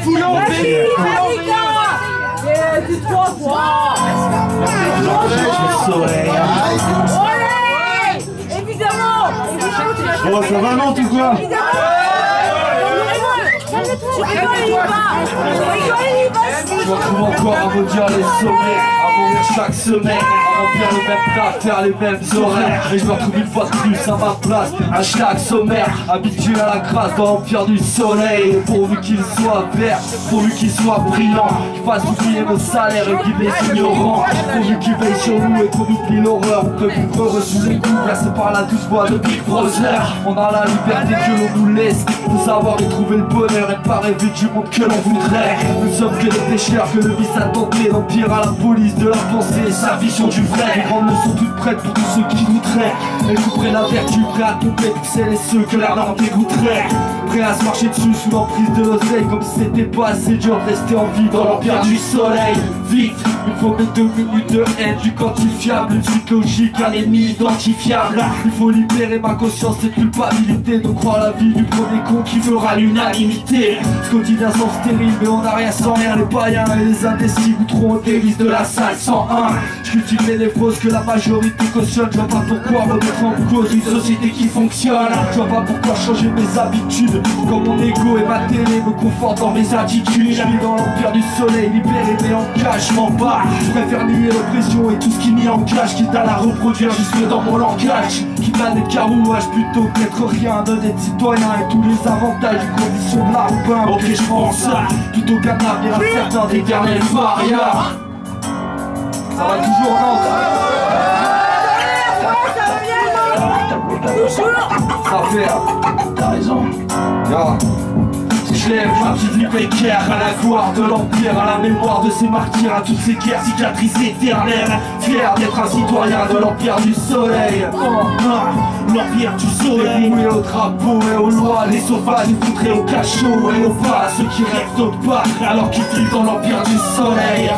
Foulon, c'est trois fois. Évidemment. Bon, ça va non, tout quoi? Je retrouve encore à me dire les sommets, à mourir chaque semaine, à remplir le même taf, faire les mêmes horaires. Et je me retrouve une fois de plus à ma place, à chaque sommaire, habitué à la grâce dans l'empire du soleil. Et pourvu qu'il soit vert, pourvu qu'il soit brillant, qu'il fasse oublier nos salaires et qu'il les ignorants. Pourvu qu'il veille sur nous et qu'on oublie l'horreur, on peut vivre heureux sous les coups, placés par la douce voix de Big Brother. On a la liberté que l'on nous laisse, de savoir et trouver le bonheur et pas rêver du monde que l'on voudrait. Nous sommes que des pécheurs, que le vice a tenté, l'empire à la police de la pensée et sa vision du vrai. Les grandes leçons toutes prêtes pour tous ceux qui voudraient découvrir la vertu, prêts à tomber tous celles et ceux que la norme dégoûterait. Prêts à se marcher dessus sous l'emprise de l'oseille, comme si c'était pas assez dur de rester en vie dans l'empire du soleil. Vite, il faut mettre 2 minutes de haine du quantifiable, une suite logique, un ennemi identifiable. Il faut libérer ma conscience de culpabilité, de croire la vie du premier con qui fera l'unanimité. Ce quotidien semble stérile, mais on n'a rien sans rien. Les païens et les indécis goûteront aux délices de la salle 101. Je cultive les fausses que la majorité cautionne. Je vois pas pourquoi remettre en cause une société qui fonctionne. Je vois pas pourquoi changer mes habitudes, quand mon ego et ma télé me confortent dans mes attitudes. Je vis dans l'empire du soleil, libéré mais en cage, je m'en bats. Je préfère nier l'oppression et tout ce qui m'y engage, quitte à la reproduire jusque dans mon langage. Quitte à n'être carouage plutôt que d'être rien, d'être citoyen et tous les avantages des conditions de l'arbre. Ok, je pense ça, plutôt qu'un avenir incertain d'éternel paria. Ça va toujours, Nantes? Ça fait. T'as raison. Je lève ma petite vie précaire à la gloire de l'empire, à la mémoire de ces martyrs, à toutes ces guerres cicatrices éternelles. Fier d'être un citoyen de l'empire du soleil. L'empire du soleil. Voué au drapeau et aux lois, les sauvages foutraient au cachot et au pas ceux qui rêvent d'autre part alors qu'ils vivent dans l'empire du soleil.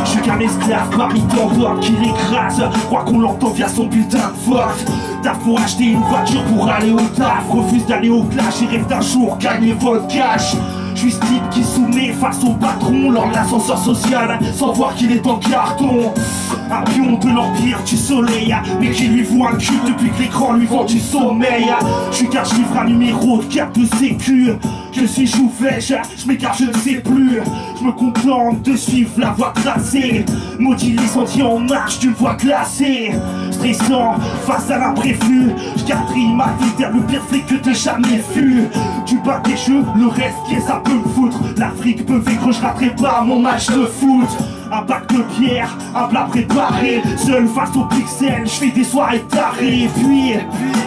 Je suis qu'un esclave parmi tant d'autres qui l'écrase. Crois qu'on l'entend via son putain de vote. Taf pour acheter une voiture pour aller au taf, refuse d'aller au clash et rêve d'un jour gagner votre cash. Je suis ce type qui soumet face au patron lors de l'ascenseur social sans voir qu'il est en carton. Un pion de l'empire du soleil, mais qui lui voit un cul depuis que l'écran lui vend du sommeil. Je suis qu'un chiffre, un numéro de carte de sécu. Je suis chou-flèche, je m'écarte, je ne sais plus. Je me contente de suivre la voie tracée. Maudit les sentiers en marche d'une voie classée. Stressant face à l'imprévu, je quadrille ma vie vers le pire flic que t'aies jamais vu. Du bas des jeux, le reste qui est ça peut me foutre. L'Afrique peut faire que je raterai pas mon match de foot. Un bac de bière, un plat préparé, seul face aux pixels, je fais des soirées tarées. Et puis,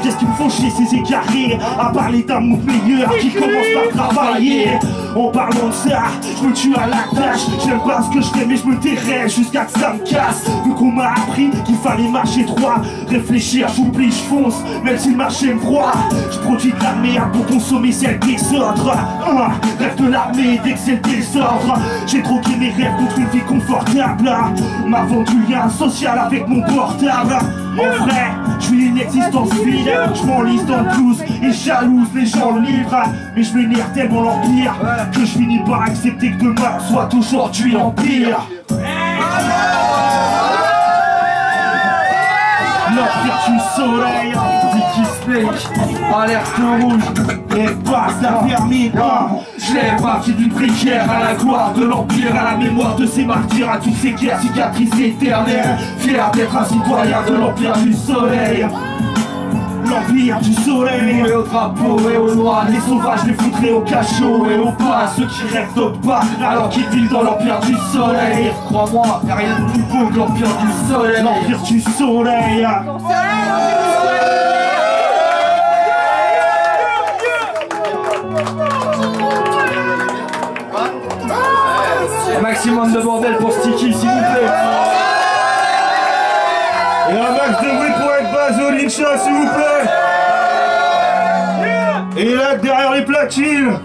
qu'est-ce qu'ils me font chier ces égarés à parler d'un monde meilleur qui commence par travailler. En parlant de ça, je me tue à la tâche. J'aime pas ce que je fais mais je me tairai jusqu'à que ça me casse. Vu qu'on m'a appris qu'il fallait marcher droit, réfléchir, j'oublie, je fonce, même si le marché me broie. Je produis de la merde pour consommer celle des autres. Rêve de l'armée dès que c'est le désordre. J'ai troqué mes rêves contre une vie confortable. M'a vendu lien social avec mon portable. En vrai, je vis une existence vide. Je m'enlise dans le blues et jalouse les gens libres. Mais je m'énerve tellement l'empire que je finis par accepter que demain soit aujourd'hui empire. L'empire du soleil, Dicky Snake, alerte rouge, et passe la vermine. Je lève ma vie d'une précaire à la gloire de l'empire, à la mémoire de ces martyrs, à toutes ces guerres cicatrices éternelles. Fier d'être un citoyen de l'empire du soleil. L'empire du soleil. Et au drapeau et aux lois, les sauvages les foutraient au cachot et au pas ceux qui rêvent d'autre part alors qu'ils vivent dans l'empire du soleil. Crois-moi, y'a rien de plus beau que l'empire du soleil. L'empire du soleil. Un maximum de bordel pour Sticky s'il vous plaît. Et un max de bruit pour être base au Lyncha s'il vous plaît. Et là derrière les platines.